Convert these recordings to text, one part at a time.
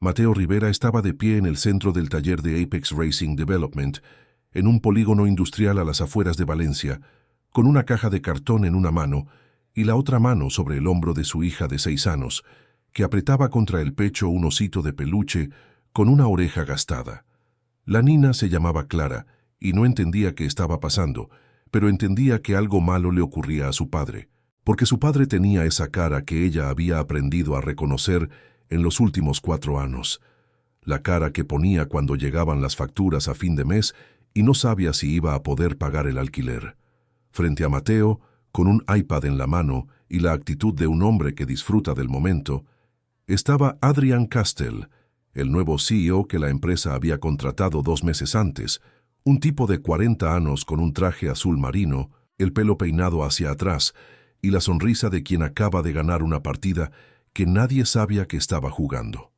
Mateo Rivera estaba de pie en el centro del taller de Apex Racing Development, en un polígono industrial a las afueras de Valencia, con una caja de cartón en una mano y la otra mano sobre el hombro de su hija de 6 años, que apretaba contra el pecho un osito de peluche con una oreja gastada. La nina se llamaba Clara y no entendía qué estaba pasando, pero entendía que algo malo le ocurría a su padre, porque su padre tenía esa cara que ella había aprendido a reconocer en los últimos 4 años, la cara que ponía cuando llegaban las facturas a fin de mes y no sabía si iba a poder pagar el alquiler. Frente a Mateo, con un iPad en la mano y la actitud de un hombre que disfruta del momento, estaba Adrian Castell, el nuevo CEO que la empresa había contratado 2 meses antes, un tipo de 40 años con un traje azul marino, el pelo peinado hacia atrás y la sonrisa de quien acaba de ganar una partida que nadie sabía que estaba jugando.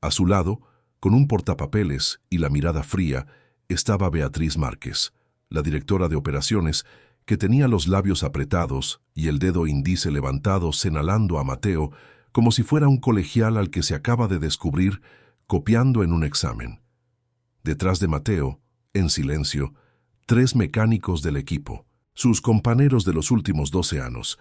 A su lado, con un portapapeles y la mirada fría, estaba Beatriz Márquez, la directora de operaciones, que tenía los labios apretados y el dedo índice levantado señalando a Mateo como si fuera un colegial al que se acaba de descubrir copiando en un examen. Detrás de Mateo, en silencio, 3 mecánicos del equipo, sus compañeros de los últimos 12 años,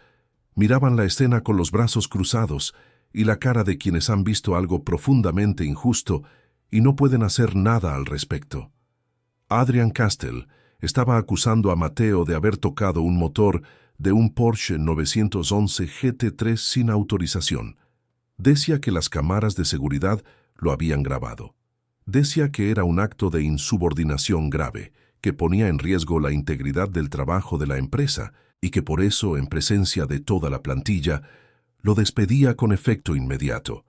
miraban la escena con los brazos cruzados y la cara de quienes han visto algo profundamente injusto y no pueden hacer nada al respecto. Adrian Castell estaba acusando a Mateo de haber tocado un motor de un Porsche 911 GT3 sin autorización. Decía que las cámaras de seguridad lo habían grabado. Decía que era un acto de insubordinación grave, que ponía en riesgo la integridad del trabajo de la empresa y que por eso, en presencia de toda la plantilla, lo despedía con efecto inmediato.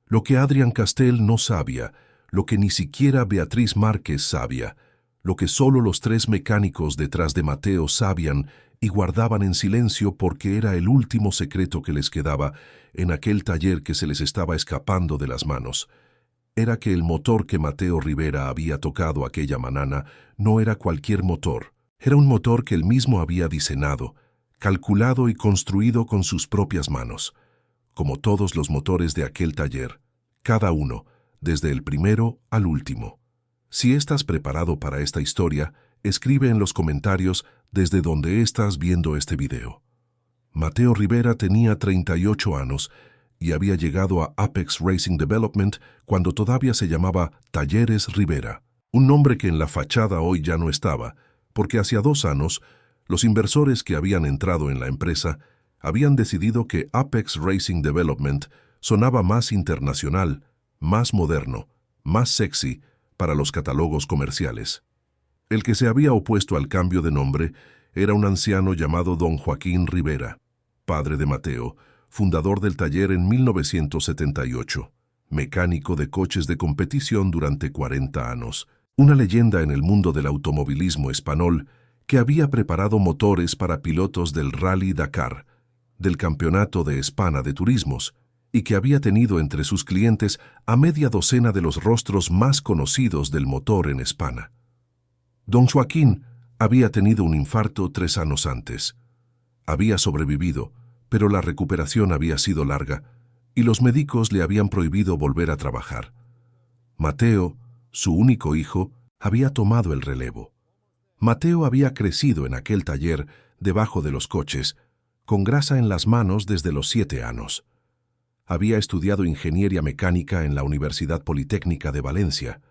Lo que Adrian Castell no sabía, lo que ni siquiera Beatriz Márquez sabía, lo que solo los 3 mecánicos detrás de Mateo sabían y guardaban en silencio porque era el último secreto que les quedaba en aquel taller que se les estaba escapando de las manos, era que el motor que Mateo Rivera había tocado aquella mañana no era cualquier motor, era un motor que él mismo había diseñado, calculado y construido con sus propias manos, como todos los motores de aquel taller, cada uno, desde el primero al último. Si estás preparado para esta historia, escribe en los comentarios desde donde estás viendo este video. Mateo Rivera tenía 38 años y había llegado a Apex Racing Development cuando todavía se llamaba Talleres Rivera, un nombre que en la fachada hoy ya no estaba, porque hacía 2 años, los inversores que habían entrado en la empresa habían decidido que Apex Racing Development sonaba más internacional, más moderno, más sexy para los catálogos comerciales. El que se había opuesto al cambio de nombre era un anciano llamado don Joaquín Rivera, padre de Mateo, fundador del taller en 1978, mecánico de coches de competición durante 40 años, una leyenda en el mundo del automovilismo español que había preparado motores para pilotos del Rally Dakar, del Campeonato de España de Turismos, y que había tenido entre sus clientes a media docena de los rostros más conocidos del motor en España. Don Joaquín había tenido un infarto 3 años antes. Había sobrevivido, pero la recuperación había sido larga y los médicos le habían prohibido volver a trabajar. Mateo, su único hijo, había tomado el relevo. Mateo había crecido en aquel taller debajo de los coches, con grasa en las manos desde los 7 años. Había estudiado ingeniería mecánica en la Universidad Politécnica de Valencia.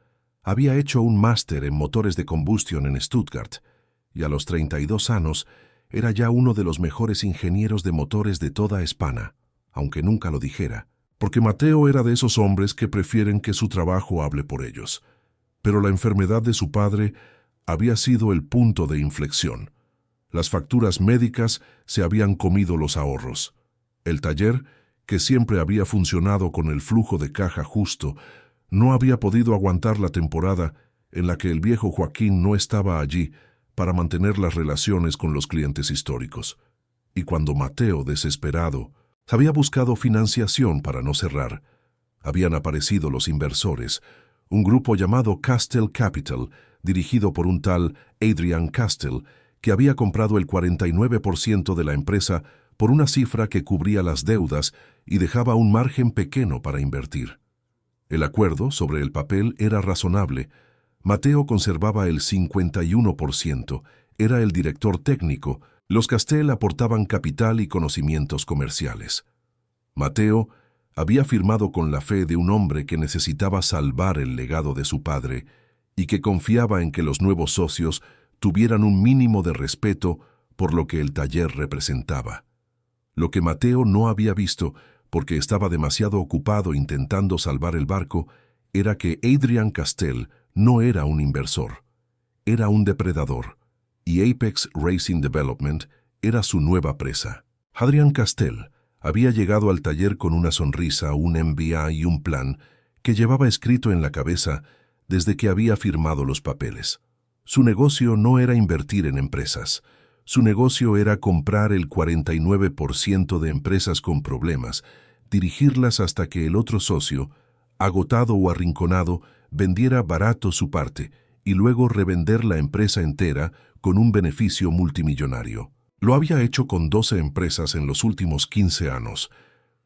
Había hecho un máster en motores de combustión en Stuttgart y a los 32 años era ya uno de los mejores ingenieros de motores de toda España, aunque nunca lo dijera, porque Mateo era de esos hombres que prefieren que su trabajo hable por ellos. Pero la enfermedad de su padre había sido el punto de inflexión. Las facturas médicas se habían comido los ahorros. El taller, que siempre había funcionado con el flujo de caja justo, no había podido aguantar la temporada en la que el viejo Joaquín no estaba allí para mantener las relaciones con los clientes históricos. Y cuando Mateo, desesperado, había buscado financiación para no cerrar, habían aparecido los inversores, un grupo llamado Castell Capital, dirigido por un tal Adrian Castell, que había comprado el 49% de la empresa por una cifra que cubría las deudas y dejaba un margen pequeño para invertir. El acuerdo sobre el papel era razonable. Mateo conservaba el 51%, era el director técnico, los Castell aportaban capital y conocimientos comerciales. Mateo había firmado con la fe de un hombre que necesitaba salvar el legado de su padre y que confiaba en que los nuevos socios tuvieran un mínimo de respeto por lo que el taller representaba. Lo que Mateo no había visto, porque estaba demasiado ocupado intentando salvar el barco, era que Adrian Castell no era un inversor, era un depredador, y Apex Racing Development era su nueva presa. Adrian Castell había llegado al taller con una sonrisa, un MBA y un plan que llevaba escrito en la cabeza desde que había firmado los papeles. Su negocio no era invertir en empresas. Su negocio era comprar el 49% de empresas con problemas, dirigirlas hasta que el otro socio, agotado o arrinconado, vendiera barato su parte y luego revender la empresa entera con un beneficio multimillonario. Lo había hecho con 12 empresas en los últimos 15 años.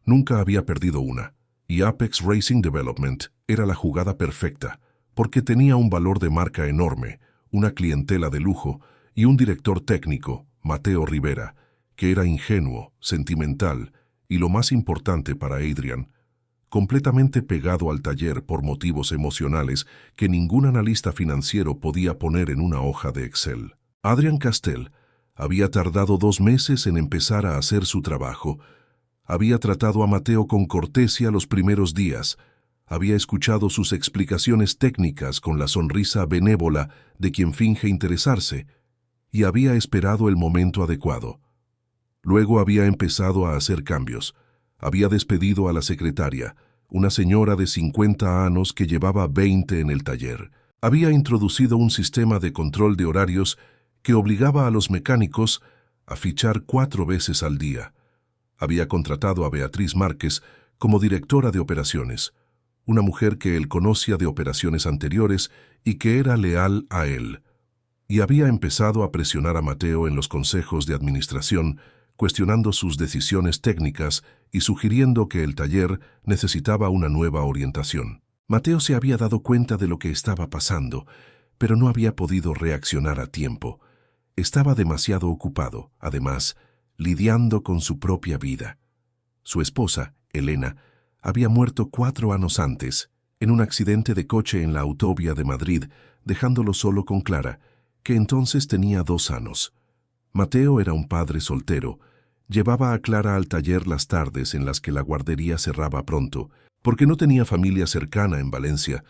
Nunca había perdido una, y Apex Racing Development era la jugada perfecta, porque tenía un valor de marca enorme, una clientela de lujo y un director técnico, Mateo Rivera, que era ingenuo, sentimental y, lo más importante para Adrian, completamente pegado al taller por motivos emocionales que ningún analista financiero podía poner en una hoja de Excel. Adrian Castell había tardado 2 meses en empezar a hacer su trabajo. Había tratado a Mateo con cortesía los primeros días. Había escuchado sus explicaciones técnicas con la sonrisa benévola de quien finge interesarse y había esperado el momento adecuado. Luego había empezado a hacer cambios. Había despedido a la secretaria, una señora de 50 años que llevaba 20 en el taller. Había introducido un sistema de control de horarios que obligaba a los mecánicos a fichar 4 veces al día. Había contratado a Beatriz Márquez como directora de operaciones, una mujer que él conocía de operaciones anteriores y que era leal a él. Y había empezado a presionar a Mateo en los consejos de administración, cuestionando sus decisiones técnicas y sugiriendo que el taller necesitaba una nueva orientación. Mateo se había dado cuenta de lo que estaba pasando, pero no había podido reaccionar a tiempo. Estaba demasiado ocupado, además, lidiando con su propia vida. Su esposa, Elena, había muerto 4 años antes, en un accidente de coche en la autovía de Madrid, dejándolo solo con Clara, que entonces tenía 2 años. Mateo era un padre soltero. Llevaba a Clara al taller las tardes en las que la guardería cerraba pronto, porque no tenía familia cercana en Valencia.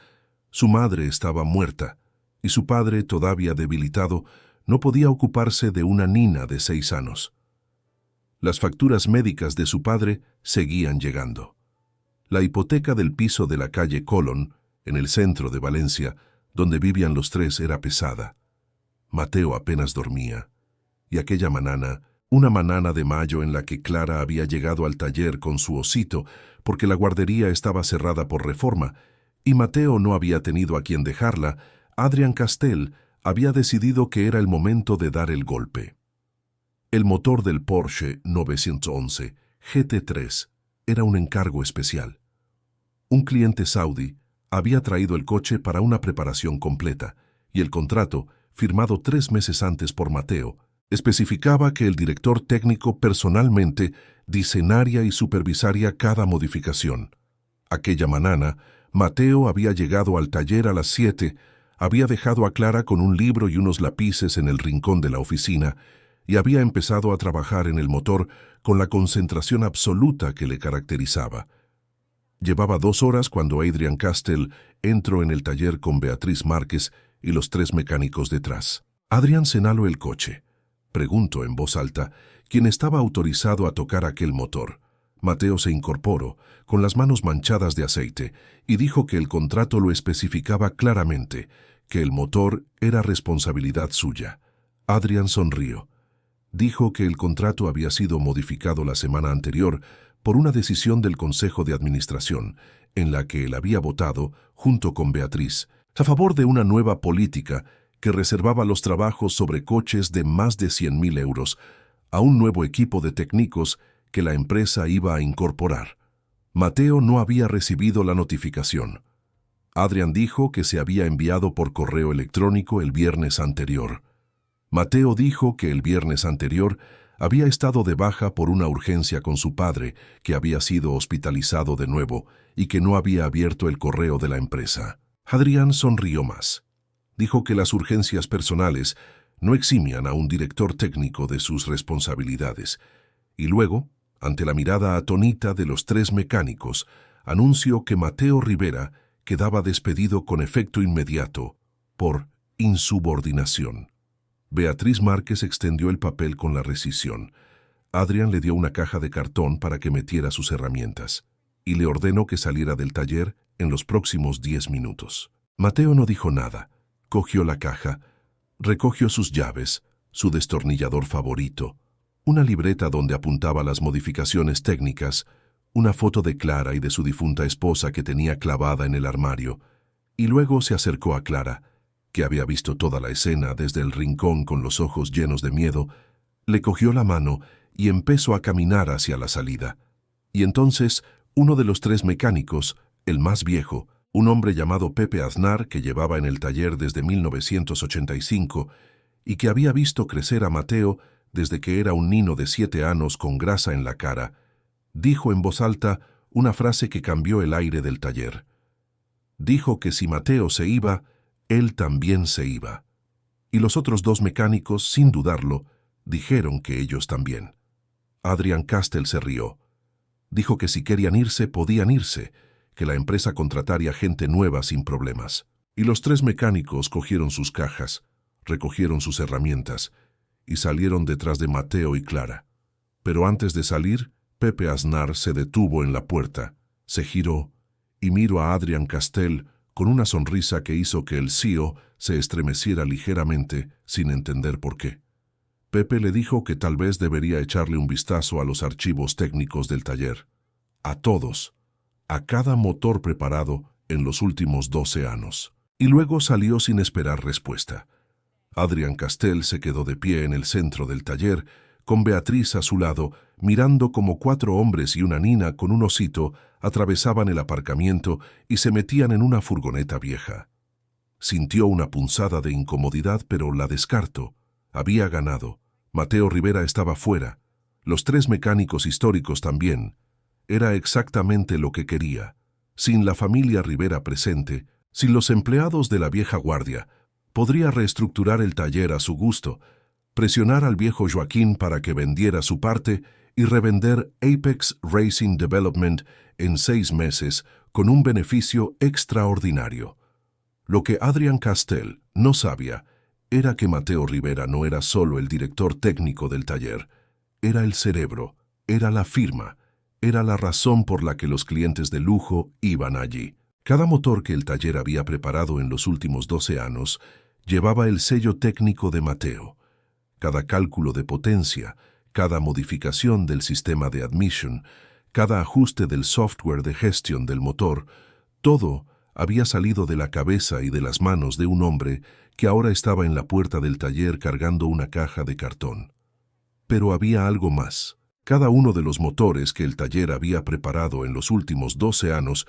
Su madre estaba muerta, y su padre, todavía debilitado, no podía ocuparse de una nina de 6 años. Las facturas médicas de su padre seguían llegando. La hipoteca del piso de la calle Colón, en el centro de Valencia, donde vivían los 3, era pesada. Mateo apenas dormía. Y aquella mañana, una mañana de mayo en la que Clara había llegado al taller con su osito porque la guardería estaba cerrada por reforma y Mateo no había tenido a quien dejarla, Adrian Castell había decidido que era el momento de dar el golpe. El motor del Porsche 911 GT3 era un encargo especial. Un cliente saudí había traído el coche para una preparación completa y el contrato, firmado 3 meses antes por Mateo, especificaba que el director técnico personalmente diseñaría y supervisaría cada modificación. Aquella mañana, Mateo había llegado al taller a las 7, había dejado a Clara con un libro y unos lápices en el rincón de la oficina y había empezado a trabajar en el motor con la concentración absoluta que le caracterizaba. Llevaba 2 horas cuando Adrian Castell entró en el taller con Beatriz Márquez y los 3 mecánicos detrás. Adrian señaló el coche. Preguntó en voz alta quién estaba autorizado a tocar aquel motor. Mateo se incorporó, con las manos manchadas de aceite, y dijo que el contrato lo especificaba claramente, que el motor era responsabilidad suya. Adrian sonrió. Dijo que el contrato había sido modificado la semana anterior por una decisión del Consejo de Administración, en la que él había votado, junto con Beatriz, a favor de una nueva política que reservaba los trabajos sobre coches de más de 100.000 euros a un nuevo equipo de técnicos que la empresa iba a incorporar. Mateo no había recibido la notificación. Adrian dijo que se había enviado por correo electrónico el viernes anterior. Mateo dijo que el viernes anterior había estado de baja por una urgencia con su padre, que había sido hospitalizado de nuevo y que no había abierto el correo de la empresa. Adrian sonrió más. Dijo que las urgencias personales no eximian a un director técnico de sus responsabilidades. Y luego, ante la mirada atónita de los tres mecánicos, anunció que Mateo Rivera quedaba despedido con efecto inmediato por insubordinación. Beatriz Márquez extendió el papel con la rescisión. Adrian le dio una caja de cartón para que metiera sus herramientas y le ordenó que saliera del taller en los próximos 10 minutos. Mateo no dijo nada. Cogió la caja, recogió sus llaves, su destornillador favorito, una libreta donde apuntaba las modificaciones técnicas, una foto de Clara y de su difunta esposa que tenía clavada en el armario, y luego se acercó a Clara, que había visto toda la escena desde el rincón con los ojos llenos de miedo, le cogió la mano y empezó a caminar hacia la salida. Y entonces uno de los tres mecánicos, el más viejo, un hombre llamado Pepe Aznar que llevaba en el taller desde 1985 y que había visto crecer a Mateo desde que era un niño de 7 años con grasa en la cara, dijo en voz alta una frase que cambió el aire del taller. Dijo que si Mateo se iba, él también se iba. Y los otros dos mecánicos, sin dudarlo, dijeron que ellos también. Adrian Castell se rió. Dijo que si querían irse, podían irse, que la empresa contrataría gente nueva sin problemas. Y los tres mecánicos cogieron sus cajas, recogieron sus herramientas y salieron detrás de Mateo y Clara. Pero antes de salir, Pepe Aznar se detuvo en la puerta, se giró y miró a Adrian Castell con una sonrisa que hizo que el CEO se estremeciera ligeramente sin entender por qué. Pepe le dijo que tal vez debería echarle un vistazo a los archivos técnicos del taller. A todos, a cada motor preparado en los últimos 12 años. Y luego salió sin esperar respuesta. Adrian Castell se quedó de pie en el centro del taller, con Beatriz a su lado, mirando como 4 hombres y una nina con un osito atravesaban el aparcamiento y se metían en una furgoneta vieja. Sintió una punzada de incomodidad, pero la descartó. Había ganado. Mateo Rivera estaba fuera. Los tres mecánicos históricos también. Era exactamente lo que quería. Sin la familia Rivera presente, sin los empleados de la vieja guardia, podría reestructurar el taller a su gusto, presionar al viejo Joaquín para que vendiera su parte y revender Apex Racing Development en 6 meses con un beneficio extraordinario. Lo que Adrian Castell no sabía era que Mateo Rivera no era solo el director técnico del taller, era el cerebro, era la firma, era la razón por la que los clientes de lujo iban allí. Cada motor que el taller había preparado en los últimos 12 años llevaba el sello técnico de Mateo. Cada cálculo de potencia, cada modificación del sistema de admission, cada ajuste del software de gestión del motor, todo había salido de la cabeza y de las manos de un hombre que ahora estaba en la puerta del taller cargando una caja de cartón. Pero había algo más. Cada uno de los motores que el taller había preparado en los últimos 12 años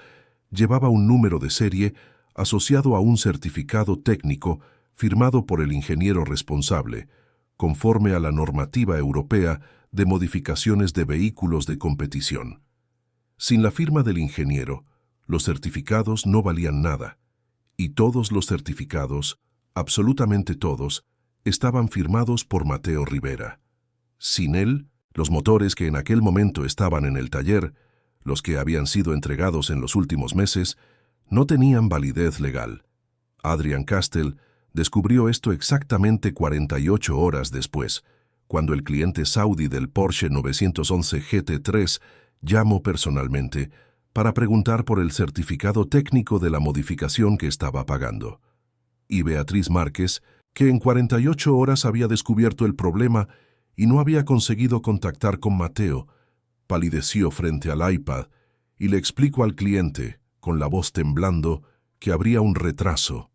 llevaba un número de serie asociado a un certificado técnico firmado por el ingeniero responsable, conforme a la normativa europea de modificaciones de vehículos de competición. Sin la firma del ingeniero, los certificados no valían nada, y todos los certificados, absolutamente todos, estaban firmados por Mateo Rivera. Sin él, los motores que en aquel momento estaban en el taller, los que habían sido entregados en los últimos meses, no tenían validez legal. Adrian Castell descubrió esto exactamente 48 horas después, cuando el cliente saudí del Porsche 911 GT3 llamó personalmente para preguntar por el certificado técnico de la modificación que estaba pagando. Y Beatriz Márquez, que en 48 horas había descubierto el problema y no había conseguido contactar con Mateo, palideció frente al iPad y le explicó al cliente, con la voz temblando, que habría un retraso.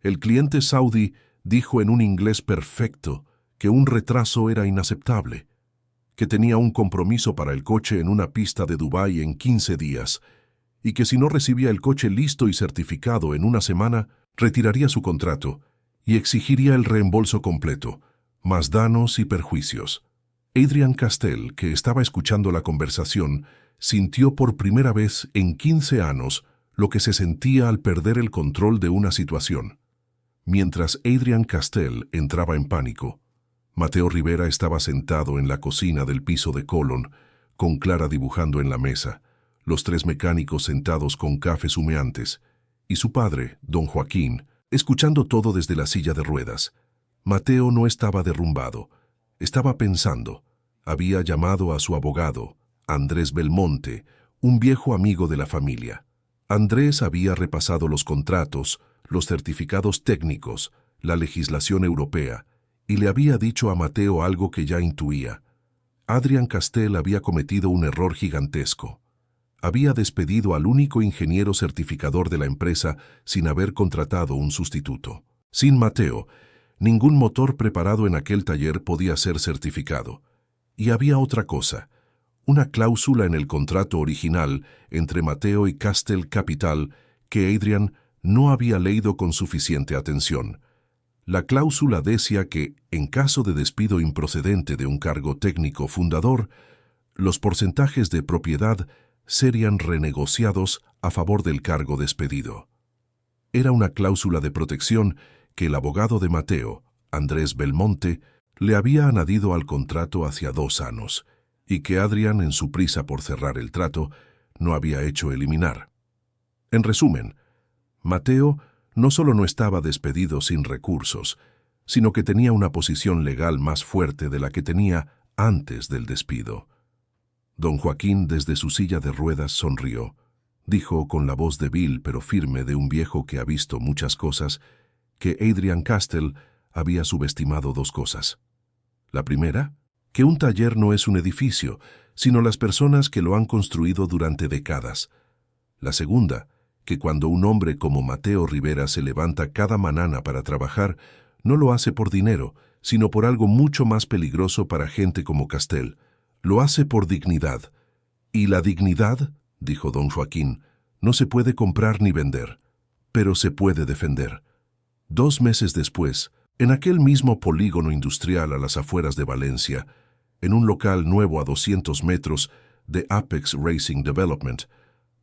El cliente saudí dijo en un inglés perfecto que un retraso era inaceptable, que tenía un compromiso para el coche en una pista de Dubái en 15 días, y que si no recibía el coche listo y certificado en una semana, retiraría su contrato y exigiría el reembolso completo, más daños y perjuicios. Adrian Castell, que estaba escuchando la conversación, sintió por primera vez en 15 años lo que se sentía al perder el control de una situación. Mientras Adrian Castell entraba en pánico, Mateo Rivera estaba sentado en la cocina del piso de Colón, con Clara dibujando en la mesa, los tres mecánicos sentados con cafés humeantes, y su padre, don Joaquín, escuchando todo desde la silla de ruedas. Mateo no estaba derrumbado, estaba pensando. Había llamado a su abogado, Andrés Belmonte, un viejo amigo de la familia. Andrés había repasado los contratos, los certificados técnicos, la legislación europea, y le había dicho a Mateo algo que ya intuía. Adrian Castell había cometido un error gigantesco. Había despedido al único ingeniero certificador de la empresa sin haber contratado un sustituto. Sin Mateo, ningún motor preparado en aquel taller podía ser certificado. Y había otra cosa, una cláusula en el contrato original entre Mateo y Castell Capital que Adrian no había leído con suficiente atención. La cláusula decía que, en caso de despido improcedente de un cargo técnico fundador, los porcentajes de propiedad serían renegociados a favor del cargo despedido. Era una cláusula de protección que el abogado de Mateo, Andrés Belmonte, le había añadido al contrato hacia 2 años, y que Adrian, en su prisa por cerrar el trato, no había hecho eliminar. En resumen, Mateo no solo no estaba despedido sin recursos, sino que tenía una posición legal más fuerte de la que tenía antes del despido. Don Joaquín, desde su silla de ruedas, sonrió. Dijo con la voz débil pero firme de un viejo que ha visto muchas cosas, que Adrian Castell había subestimado 2 cosas. La primera, que un taller no es un edificio, sino las personas que lo han construido durante décadas. La segunda, que cuando un hombre como Mateo Rivera se levanta cada mañana para trabajar, no lo hace por dinero, sino por algo mucho más peligroso para gente como Castell. Lo hace por dignidad. Y la dignidad, dijo don Joaquín, no se puede comprar ni vender, pero se puede defender. 2 meses después, en aquel mismo polígono industrial a las afueras de Valencia, en un local nuevo a 200 metros de Apex Racing Development,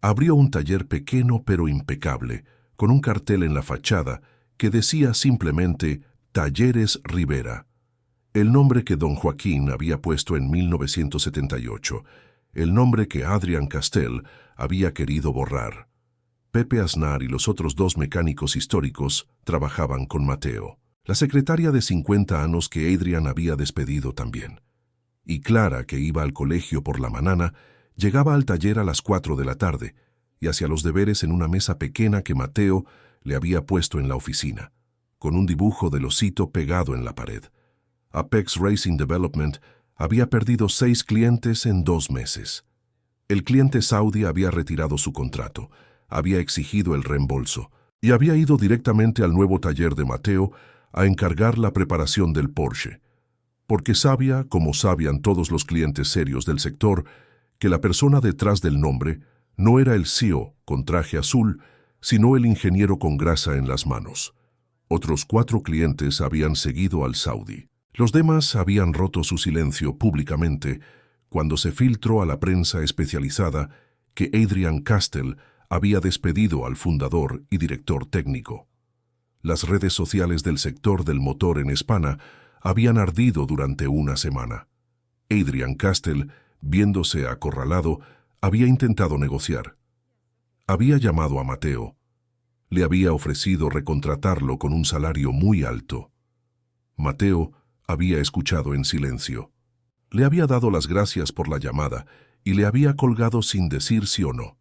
abrió un taller pequeño pero impecable, con un cartel en la fachada que decía simplemente Talleres Rivera. El nombre que don Joaquín había puesto en 1978, el nombre que Adrian Castell había querido borrar. Pepe Aznar y los otros 2 mecánicos históricos trabajaban con Mateo, la secretaria de 50 años que Adrian había despedido también. Y Clara, que iba al colegio por la mañana, llegaba al taller a las 4 de la tarde y hacía los deberes en una mesa pequeña que Mateo le había puesto en la oficina, con un dibujo del osito pegado en la pared. Apex Racing Development había perdido 6 clientes en 2 meses. El cliente saudí había retirado su contrato, había exigido el reembolso y había ido directamente al nuevo taller de Mateo a encargar la preparación del Porsche, porque sabía, como sabían todos los clientes serios del sector, que la persona detrás del nombre no era el CEO con traje azul, sino el ingeniero con grasa en las manos. Otros 4 clientes habían seguido al saudí. Los demás habían roto su silencio públicamente cuando se filtró a la prensa especializada que Adrian Castell había despedido al fundador y director técnico. Las redes sociales del sector del motor en España habían ardido durante una semana. Adrian Castell, viéndose acorralado, había intentado negociar. Había llamado a Mateo. Le había ofrecido recontratarlo con un salario muy alto. Mateo había escuchado en silencio. Le había dado las gracias por la llamada y le había colgado sin decir sí o no.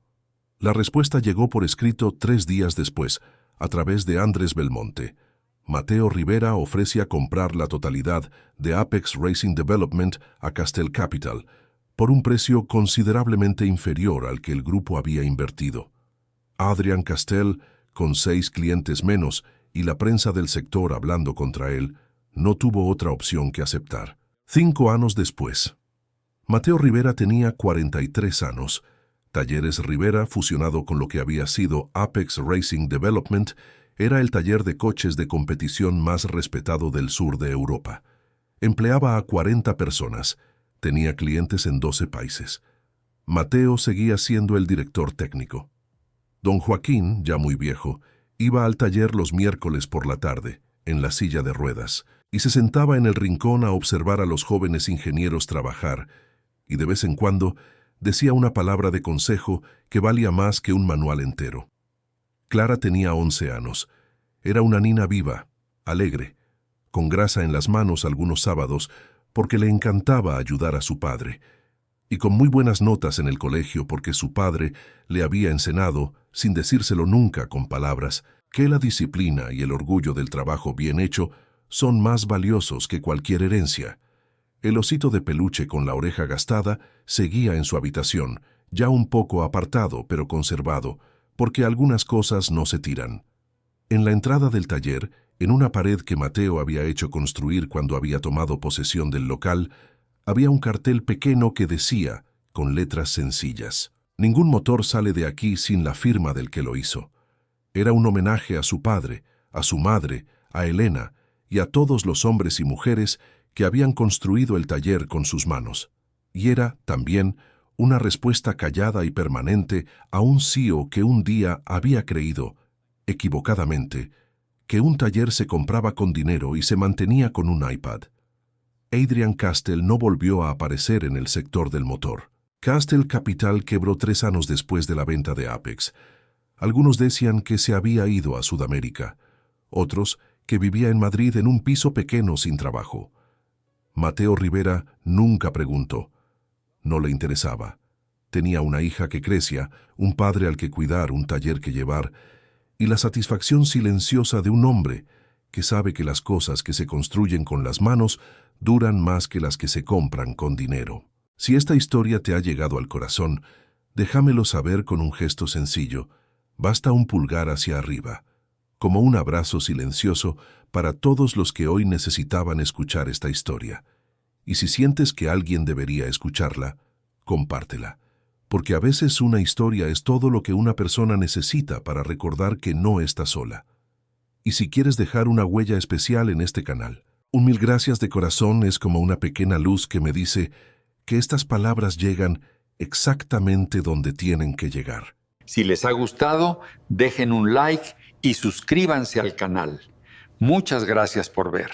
La respuesta llegó por escrito 3 días después, a través de Andrés Belmonte. Mateo Rivera ofrecía comprar la totalidad de Apex Racing Development a Castell Capital, por un precio considerablemente inferior al que el grupo había invertido. Adrian Castell, con 6 clientes menos y la prensa del sector hablando contra él, no tuvo otra opción que aceptar. 5 años después. Mateo Rivera tenía 43 años. Talleres Rivera, fusionado con lo que había sido Apex Racing Development, era el taller de coches de competición más respetado del sur de Europa. Empleaba a 40 personas. Tenía clientes en 12 países. Mateo seguía siendo el director técnico. Don Joaquín, ya muy viejo, iba al taller los miércoles por la tarde, en la silla de ruedas, y se sentaba en el rincón a observar a los jóvenes ingenieros trabajar, y de vez en cuando decía una palabra de consejo que valía más que un manual entero. Clara tenía 11 años. Era una niña viva, alegre, con grasa en las manos algunos sábados porque le encantaba ayudar a su padre, y con muy buenas notas en el colegio porque su padre le había enseñado, sin decírselo nunca con palabras, que la disciplina y el orgullo del trabajo bien hecho son más valiosos que cualquier herencia. El osito de peluche con la oreja gastada seguía en su habitación, ya un poco apartado pero conservado, porque algunas cosas no se tiran. En la entrada del taller, en una pared que Mateo había hecho construir cuando había tomado posesión del local, había un cartel pequeño que decía, con letras sencillas: «Ningún motor sale de aquí sin la firma del que lo hizo». Era un homenaje a su padre, a su madre, a Elena y a todos los hombres y mujeres que habían construido el taller con sus manos. Y era, también, una respuesta callada y permanente a un CEO que un día había creído, equivocadamente, que un taller se compraba con dinero y se mantenía con un iPad. Adrian Castell no volvió a aparecer en el sector del motor. Castell Capital quebró 3 años después de la venta de Apex. Algunos decían que se había ido a Sudamérica, otros que vivía en Madrid en un piso pequeño sin trabajo. Mateo Rivera nunca preguntó. No le interesaba. Tenía una hija que crecía, un padre al que cuidar, un taller que llevar, y la satisfacción silenciosa de un hombre que sabe que las cosas que se construyen con las manos duran más que las que se compran con dinero. Si esta historia te ha llegado al corazón, déjamelo saber con un gesto sencillo. Basta un pulgar hacia arriba, como un abrazo silencioso para todos los que hoy necesitaban escuchar esta historia. Y si sientes que alguien debería escucharla, compártela, porque a veces una historia es todo lo que una persona necesita para recordar que no está sola. Y si quieres dejar una huella especial en este canal, un mil gracias de corazón es como una pequeña luz que me dice que estas palabras llegan exactamente donde tienen que llegar. Si les ha gustado, dejen un like y suscríbanse al canal. Muchas gracias por ver.